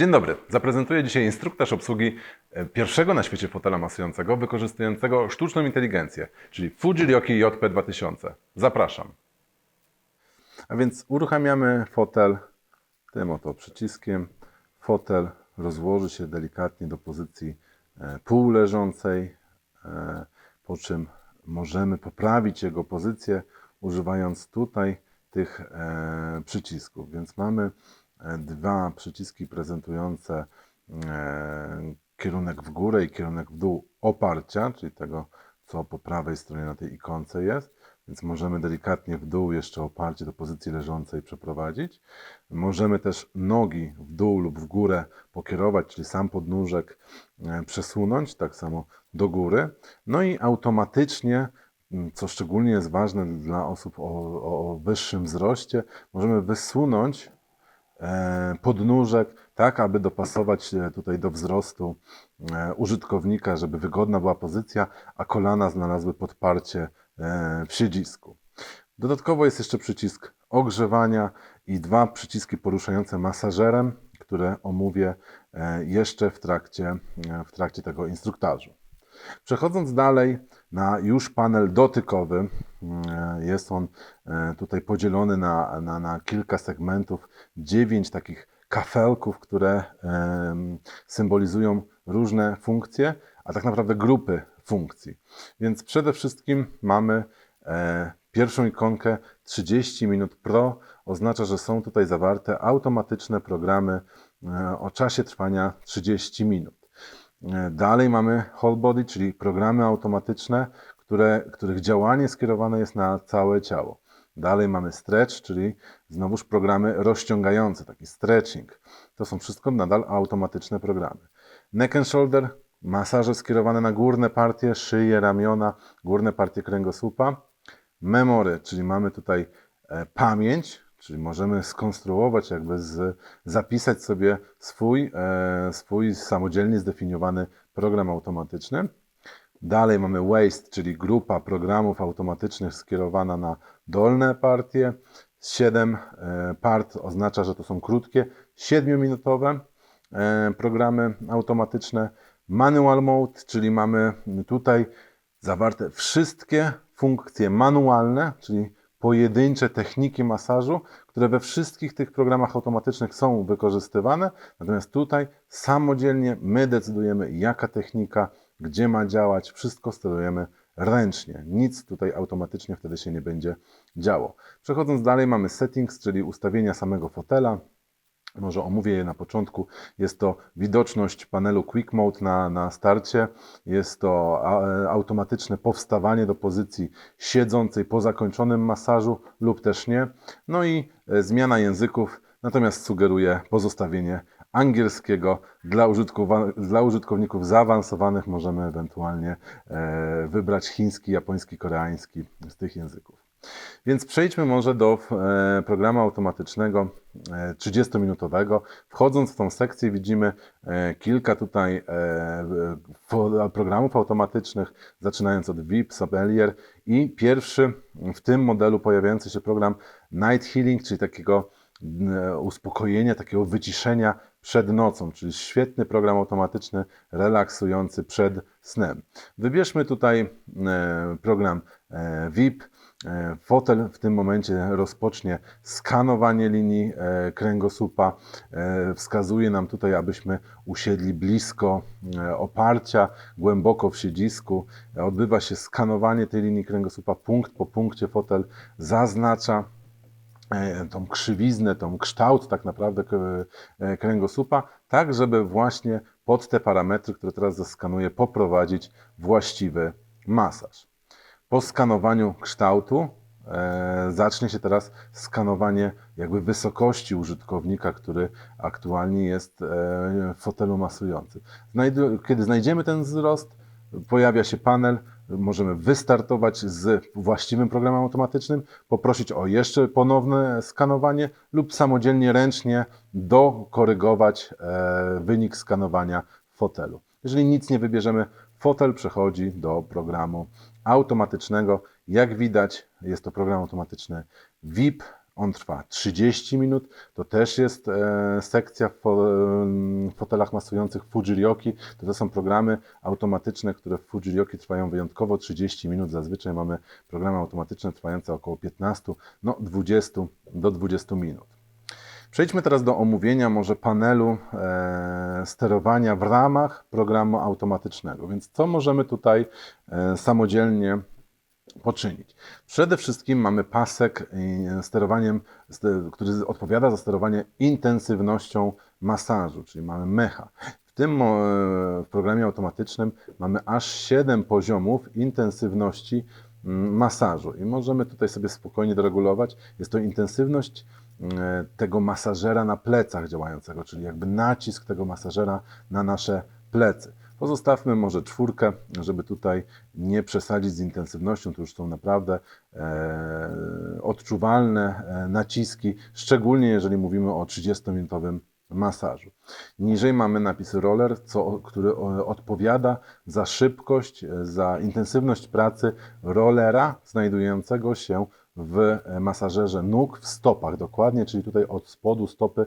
Dzień dobry. Zaprezentuję dzisiaj instruktaż obsługi pierwszego na świecie fotela masującego wykorzystującego sztuczną inteligencję, czyli Fujiryoki JP2000. Zapraszam. A więc uruchamiamy fotel tym oto przyciskiem. Fotel rozłoży się delikatnie do pozycji półleżącej, po czym możemy poprawić jego pozycję używając tutaj tych przycisków. Więc mamy dwa przyciski prezentujące kierunek w górę i kierunek w dół oparcia, czyli tego, co po prawej stronie na tej ikonce jest. Więc możemy delikatnie w dół jeszcze oparcie do pozycji leżącej przeprowadzić. Możemy też nogi w dół lub w górę pokierować, czyli sam podnóżek przesunąć, tak samo do góry. No i automatycznie, co szczególnie jest ważne dla osób o wyższym wzroście, możemy wysunąć podnóżek, tak aby dopasować tutaj do wzrostu użytkownika, żeby wygodna była pozycja, a kolana znalazły podparcie w siedzisku. Dodatkowo jest jeszcze przycisk ogrzewania i dwa przyciski poruszające masażerem, które omówię jeszcze w trakcie tego instruktażu. Przechodząc dalej na już panel dotykowy, jest on tutaj podzielony na kilka segmentów, 9 takich kafelków, które symbolizują różne funkcje, a tak naprawdę grupy funkcji. Więc przede wszystkim mamy pierwszą ikonkę 30 minut Pro, oznacza, że są tutaj zawarte automatyczne programy o czasie trwania 30 minut. Dalej mamy Whole Body, czyli programy automatyczne, których działanie skierowane jest na całe ciało. Dalej mamy Stretch, czyli znowuż programy rozciągające, taki stretching. To są wszystko nadal automatyczne programy. Neck and Shoulder, masaże skierowane na górne partie, szyję, ramiona, górne partie kręgosłupa. Memory, czyli mamy tutaj pamięć, czyli możemy skonstruować, zapisać sobie swój samodzielnie zdefiniowany program automatyczny. Dalej mamy Waist, czyli grupa programów automatycznych skierowana na dolne partie. 7 part oznacza, że to są krótkie, 7-minutowe programy automatyczne. Manual Mode, czyli mamy tutaj zawarte wszystkie funkcje manualne, czyli pojedyncze techniki masażu, które we wszystkich tych programach automatycznych są wykorzystywane. Natomiast tutaj samodzielnie my decydujemy, jaka technika, gdzie ma działać. Wszystko sterujemy ręcznie. Nic tutaj automatycznie wtedy się nie będzie działo. Przechodząc dalej mamy Settings, czyli ustawienia samego fotela. Może omówię je na początku. Jest to widoczność panelu Quick Mode na starcie. Jest to automatyczne powstawanie do pozycji siedzącej po zakończonym masażu lub też nie. No i zmiana języków, natomiast sugeruję pozostawienie angielskiego. Dla użytkowników zaawansowanych możemy ewentualnie wybrać chiński, japoński, koreański z tych języków. Więc przejdźmy może do programu automatycznego 30-minutowego. Wchodząc w tą sekcję widzimy kilka tutaj programów automatycznych, zaczynając od VIP, Sommelier i pierwszy w tym modelu pojawiający się program Night Healing, czyli takiego uspokojenia, takiego wyciszenia przed nocą, czyli świetny program automatyczny relaksujący przed snem. Wybierzmy tutaj program VIP. Fotel w tym momencie rozpocznie skanowanie linii kręgosłupa. Wskazuje nam tutaj, abyśmy usiedli blisko oparcia, głęboko w siedzisku. Odbywa się skanowanie tej linii kręgosłupa. Punkt po punkcie fotel zaznacza tą krzywiznę, tą kształt tak naprawdę kręgosłupa, tak żeby właśnie pod te parametry, które teraz zeskanuję, poprowadzić właściwy masaż. Po skanowaniu kształtu zacznie się teraz skanowanie jakby wysokości użytkownika, który aktualnie jest w fotelu masującym. Kiedy znajdziemy ten wzrost, pojawia się panel, możemy wystartować z właściwym programem automatycznym, poprosić o jeszcze ponowne skanowanie lub samodzielnie, ręcznie dokorygować wynik skanowania w fotelu. Jeżeli nic nie wybierzemy, fotel przechodzi do programu automatycznego. Jak widać, jest to program automatyczny VIP. on trwa 30 minut. To też jest sekcja w fotelach masujących Fujiryoki. To są programy automatyczne, które w Fujiryoki trwają wyjątkowo 30 minut. Zazwyczaj mamy programy automatyczne trwające około 15, no 20 do 20 minut. Przejdźmy teraz do omówienia może panelu sterowania w ramach programu automatycznego. Więc co możemy tutaj samodzielnie poczynić? Przede wszystkim mamy pasek sterowaniem, który odpowiada za sterowanie intensywnością masażu, czyli mamy mecha. W tym w programie automatycznym mamy aż 7 poziomów intensywności masażu i możemy tutaj sobie spokojnie doregulować. Jest to intensywność tego masażera na plecach działającego, czyli jakby nacisk tego masażera na nasze plecy. Pozostawmy może 4, żeby tutaj nie przesadzić z intensywnością. To już są naprawdę odczuwalne naciski, szczególnie jeżeli mówimy o 30-minutowym masażu. Niżej mamy napis roller, który odpowiada za szybkość, za intensywność pracy rollera znajdującego się w masażerze nóg, w stopach dokładnie, czyli tutaj od spodu stopy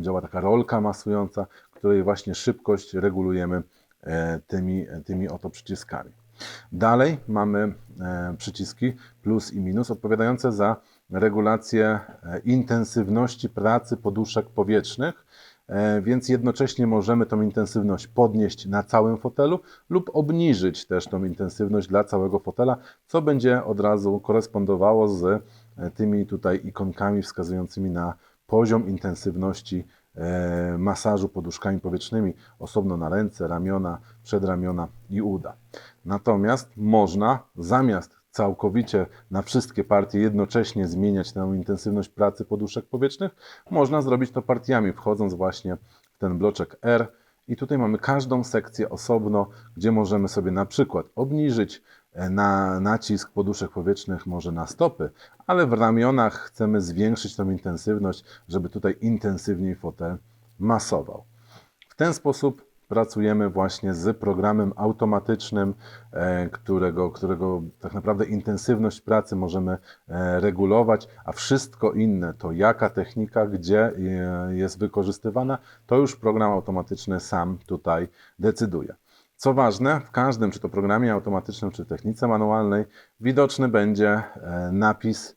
działa taka rolka masująca, której właśnie szybkość regulujemy tymi oto przyciskami. Dalej mamy przyciski plus i minus odpowiadające za regulację intensywności pracy poduszek powietrznych, więc jednocześnie możemy tą intensywność podnieść na całym fotelu lub obniżyć też tą intensywność dla całego fotela, co będzie od razu korespondowało z tymi tutaj ikonkami wskazującymi na poziom intensywności masażu poduszkami powietrznymi, osobno na ręce, ramiona, przedramiona i uda. Natomiast można zamiast całkowicie na wszystkie partie jednocześnie zmieniać tę intensywność pracy poduszek powietrznych, można zrobić to partiami, wchodząc właśnie w ten bloczek R i tutaj mamy każdą sekcję osobno, gdzie możemy sobie na przykład obniżyć nacisk poduszek powietrznych może na stopy, ale w ramionach chcemy zwiększyć tą intensywność, żeby tutaj intensywniej fotel masował. W ten sposób pracujemy właśnie z programem automatycznym, którego tak naprawdę intensywność pracy możemy regulować, a wszystko inne, to jaka technika, gdzie jest wykorzystywana, to już program automatyczny sam tutaj decyduje. Co ważne, w każdym, czy to programie automatycznym, czy technice manualnej, widoczny będzie napis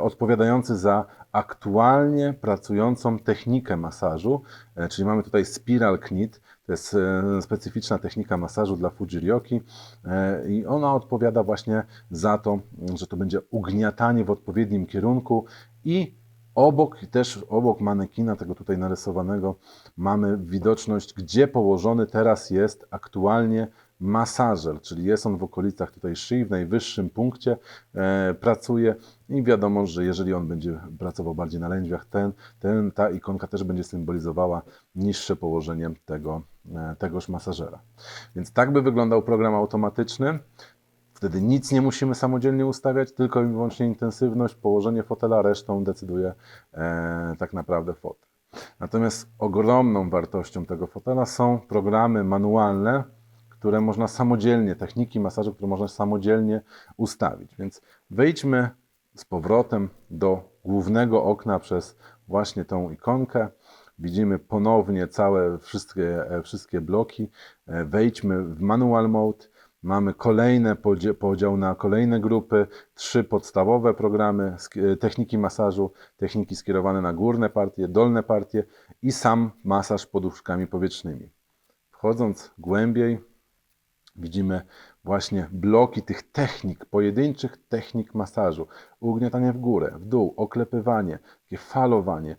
odpowiadający za aktualnie pracującą technikę masażu, czyli mamy tutaj Spiral Knit, to jest specyficzna technika masażu dla Fujiryoki i ona odpowiada właśnie za to, że to będzie ugniatanie w odpowiednim kierunku i obok manekina, tego tutaj narysowanego, mamy widoczność, gdzie położony teraz jest aktualnie masażer, czyli jest on w okolicach tutaj szyi, w najwyższym punkcie pracuje i wiadomo, że jeżeli on będzie pracował bardziej na lędźwiach, ta ikonka też będzie symbolizowała niższe położenie tegoż masażera. Więc tak by wyglądał program automatyczny. Wtedy nic nie musimy samodzielnie ustawiać, tylko i wyłącznie intensywność, położenie fotela, resztą decyduje tak naprawdę fotel. Natomiast ogromną wartością tego fotela są programy manualne, które można samodzielnie, techniki masażu, które można samodzielnie ustawić. Więc wejdźmy z powrotem do głównego okna przez właśnie tą ikonkę. Widzimy ponownie wszystkie bloki. Wejdźmy w Manual Mode. Mamy kolejny podział na kolejne grupy, 3 podstawowe programy, techniki masażu, techniki skierowane na górne partie, dolne partie i sam masaż poduszkami powietrznymi. Wchodząc głębiej, widzimy właśnie bloki tych technik, pojedynczych technik masażu. Ugniatanie w górę, w dół, oklepywanie, takie falowanie,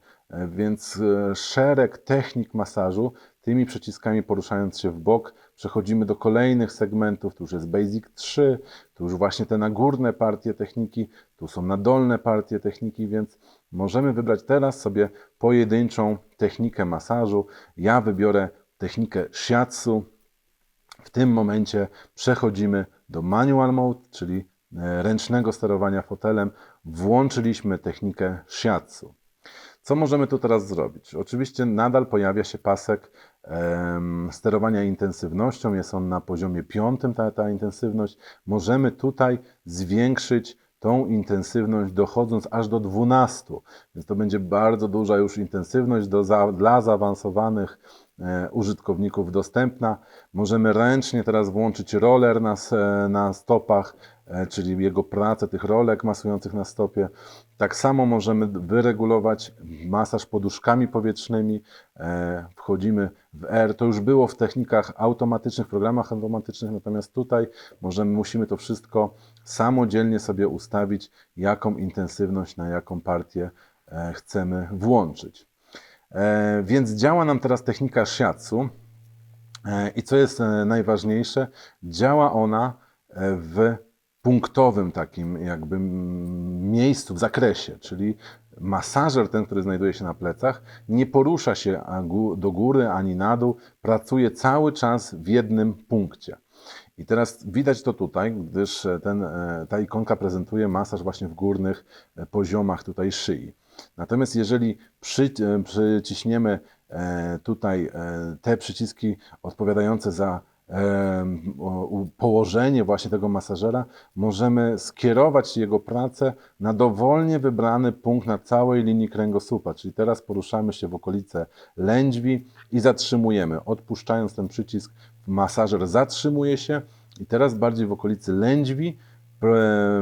więc szereg technik masażu. Tymi przyciskami poruszając się w bok przechodzimy do kolejnych segmentów. Tu już jest Basic 3, tu już właśnie te na górne partie techniki, tu są na dolne partie techniki, więc możemy wybrać teraz sobie pojedynczą technikę masażu. Ja wybiorę technikę Shiatsu. W tym momencie przechodzimy do Manual Mode, czyli ręcznego sterowania fotelem. Włączyliśmy technikę Shiatsu. Co możemy tu teraz zrobić? Oczywiście nadal pojawia się pasek sterowania intensywnością. Jest on na poziomie 5, ta intensywność. Możemy tutaj zwiększyć tą intensywność dochodząc aż do 12. Więc to będzie bardzo duża już intensywność dla zaawansowanych użytkowników dostępna. Możemy ręcznie teraz włączyć roller na stopach, czyli jego pracę tych rolek masujących na stopie. Tak samo możemy wyregulować masaż poduszkami powietrznymi. Wchodzimy w R. To już było w technikach automatycznych, w programach automatycznych, natomiast tutaj musimy to wszystko samodzielnie sobie ustawić, jaką intensywność na jaką partię chcemy włączyć. Więc działa nam teraz technika shiatsu i co jest najważniejsze, działa ona w punktowym takim jakby miejscu, w zakresie, czyli masażer ten, który znajduje się na plecach, nie porusza się do góry ani na dół, pracuje cały czas w jednym punkcie. I teraz widać to tutaj, gdyż ta ikonka prezentuje masaż właśnie w górnych poziomach tutaj szyi. Natomiast jeżeli przyciśniemy tutaj te przyciski odpowiadające za położenie właśnie tego masażera, możemy skierować jego pracę na dowolnie wybrany punkt na całej linii kręgosłupa. Czyli teraz poruszamy się w okolice lędźwi i zatrzymujemy. Odpuszczając ten przycisk, masażer zatrzymuje się i teraz bardziej w okolicy lędźwi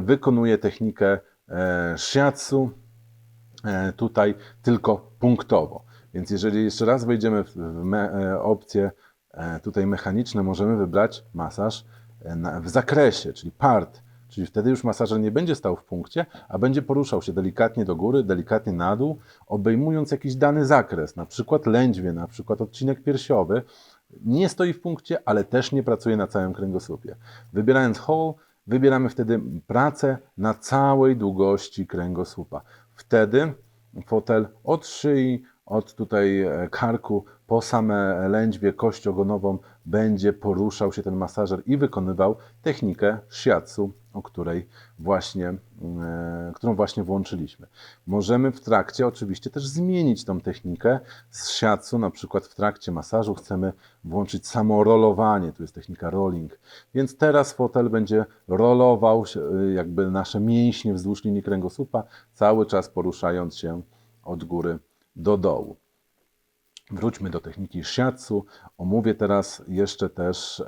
wykonuje technikę shiatsu tutaj tylko punktowo. Więc jeżeli jeszcze raz wejdziemy w opcje tutaj mechaniczne, możemy wybrać masaż w zakresie, czyli part, czyli wtedy już masażer nie będzie stał w punkcie, a będzie poruszał się delikatnie do góry, delikatnie na dół, obejmując jakiś dany zakres, na przykład lędźwie, na przykład odcinek piersiowy. Nie stoi w punkcie, ale też nie pracuje na całym kręgosłupie. Wybierając whole, wybieramy wtedy pracę na całej długości kręgosłupa. Wtedy fotel od szyi, od tutaj karku po same lędźwie, kość ogonową będzie poruszał się ten masażer i wykonywał technikę shiatsu, którą właśnie włączyliśmy. Możemy w trakcie oczywiście też zmienić tą technikę z shiatsu, na przykład w trakcie masażu chcemy włączyć samo rolowanie, tu jest technika rolling, więc teraz fotel będzie rolował jakby nasze mięśnie wzdłuż linii kręgosłupa, cały czas poruszając się od góry do dołu. Wróćmy do techniki shiatsu. Omówię teraz jeszcze też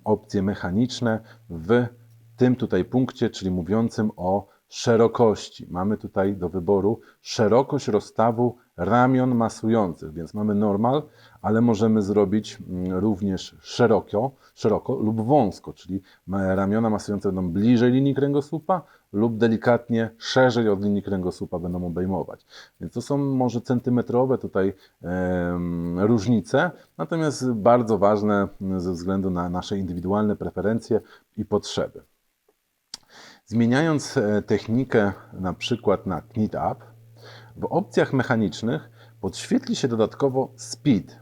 opcje mechaniczne w tym tutaj punkcie, czyli mówiącym o szerokości. Mamy tutaj do wyboru szerokość rozstawu ramion masujących, więc mamy normal, ale możemy zrobić również szeroko lub wąsko, czyli ramiona masujące będą bliżej linii kręgosłupa lub delikatnie szerzej od linii kręgosłupa będą obejmować. Więc to są może centymetrowe tutaj różnice, natomiast bardzo ważne ze względu na nasze indywidualne preferencje i potrzeby. Zmieniając technikę na przykład na knit up, w opcjach mechanicznych podświetli się dodatkowo speed,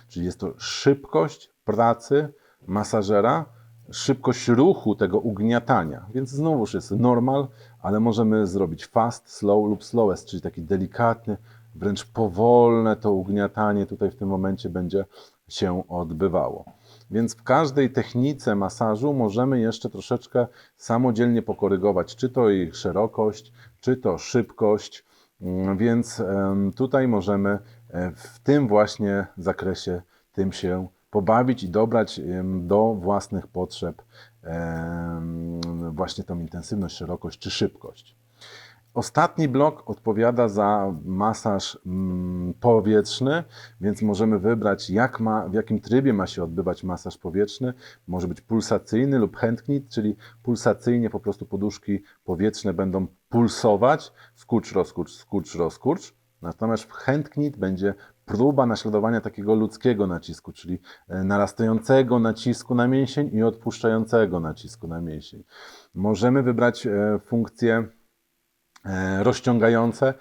czyli jest to szybkość pracy masażera, szybkość ruchu tego ugniatania, więc znowuż jest normal, ale możemy zrobić fast, slow lub slowest, czyli taki delikatny, wręcz powolne to ugniatanie tutaj w tym momencie będzie się odbywało. Więc w każdej technice masażu możemy jeszcze troszeczkę samodzielnie pokorygować, czy to ich szerokość, czy to szybkość, więc tutaj możemy w tym właśnie zakresie tym się pobawić i dobrać do własnych potrzeb właśnie tą intensywność, szerokość czy szybkość. Ostatni blok odpowiada za masaż powietrzny, więc możemy wybrać w jakim trybie ma się odbywać masaż powietrzny. Może być pulsacyjny lub hand knit, czyli pulsacyjnie po prostu poduszki powietrzne będą pulsować, skurcz, rozkurcz, skurcz, rozkurcz. Natomiast w hand knit będzie próba naśladowania takiego ludzkiego nacisku, czyli narastającego nacisku na mięsień i odpuszczającego nacisku na mięsień. Możemy wybrać funkcję rozciągające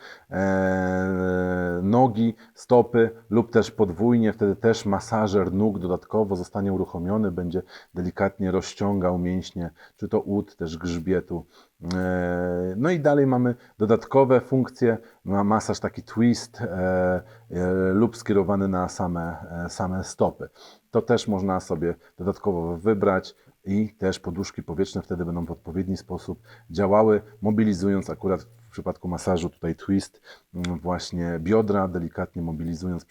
nogi, stopy lub też podwójnie, wtedy też masażer nóg dodatkowo zostanie uruchomiony, będzie delikatnie rozciągał mięśnie, czy to ud, też grzbietu. No i dalej mamy dodatkowe funkcje, masaż taki twist lub skierowany na same stopy. To też można sobie dodatkowo wybrać i też poduszki powietrzne wtedy będą w odpowiedni sposób działały, mobilizując akurat w przypadku masażu tutaj twist właśnie biodra, delikatnie mobilizując,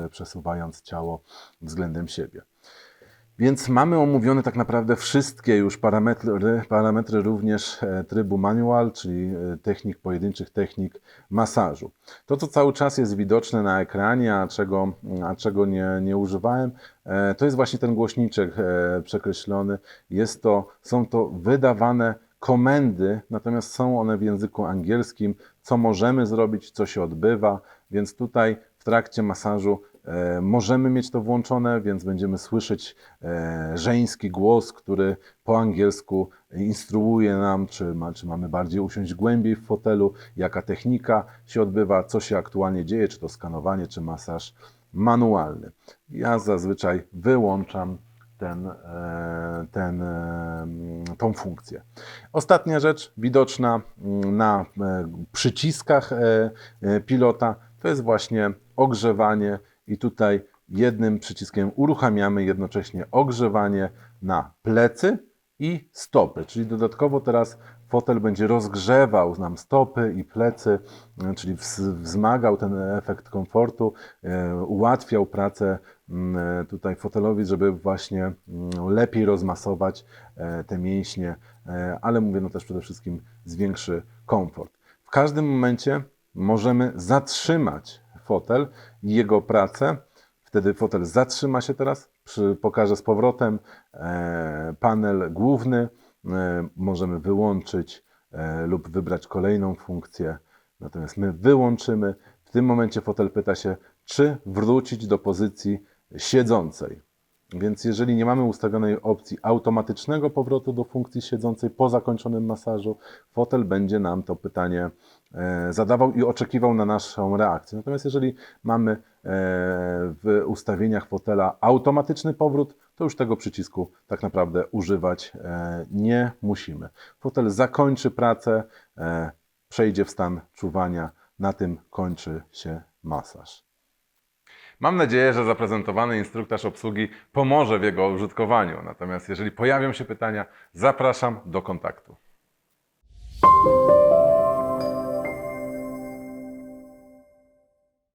przesuwając ciało względem siebie. Więc mamy omówione tak naprawdę wszystkie już parametry również trybu manual, czyli pojedynczych technik masażu. To, co cały czas jest widoczne na ekranie, a czego nie używałem, to jest właśnie ten głośniczek przekreślony. Są to wydawane komendy, natomiast są one w języku angielskim, co możemy zrobić, co się odbywa, więc tutaj w trakcie masażu możemy mieć to włączone, więc będziemy słyszeć żeński głos, który po angielsku instruuje nam, czy mamy bardziej usiąść głębiej w fotelu, jaka technika się odbywa, co się aktualnie dzieje, czy to skanowanie, czy masaż manualny. Ja zazwyczaj wyłączam tą funkcję. Ostatnia rzecz widoczna na przyciskach pilota to jest właśnie ogrzewanie i tutaj jednym przyciskiem uruchamiamy jednocześnie ogrzewanie na plecy i stopy, czyli dodatkowo teraz fotel będzie rozgrzewał nam stopy i plecy, czyli wzmagał ten efekt komfortu, ułatwiał pracę tutaj fotelowi, żeby właśnie lepiej rozmasować te mięśnie, ale mówię no też przede wszystkim zwiększy komfort. W każdym momencie możemy zatrzymać fotel i jego pracę. Wtedy fotel zatrzyma się teraz, pokażę z powrotem panel główny, możemy wyłączyć lub wybrać kolejną funkcję, natomiast my wyłączymy. W tym momencie fotel pyta się, czy wrócić do pozycji siedzącej. Więc jeżeli nie mamy ustawionej opcji automatycznego powrotu do funkcji siedzącej po zakończonym masażu, fotel będzie nam to pytanie zadawał i oczekiwał na naszą reakcję. Natomiast jeżeli mamy w ustawieniach fotela automatyczny powrót, to już tego przycisku tak naprawdę używać nie musimy. Fotel zakończy pracę, przejdzie w stan czuwania, na tym kończy się masaż. Mam nadzieję, że zaprezentowany instruktaż obsługi pomoże w jego użytkowaniu. Natomiast jeżeli pojawią się pytania, zapraszam do kontaktu.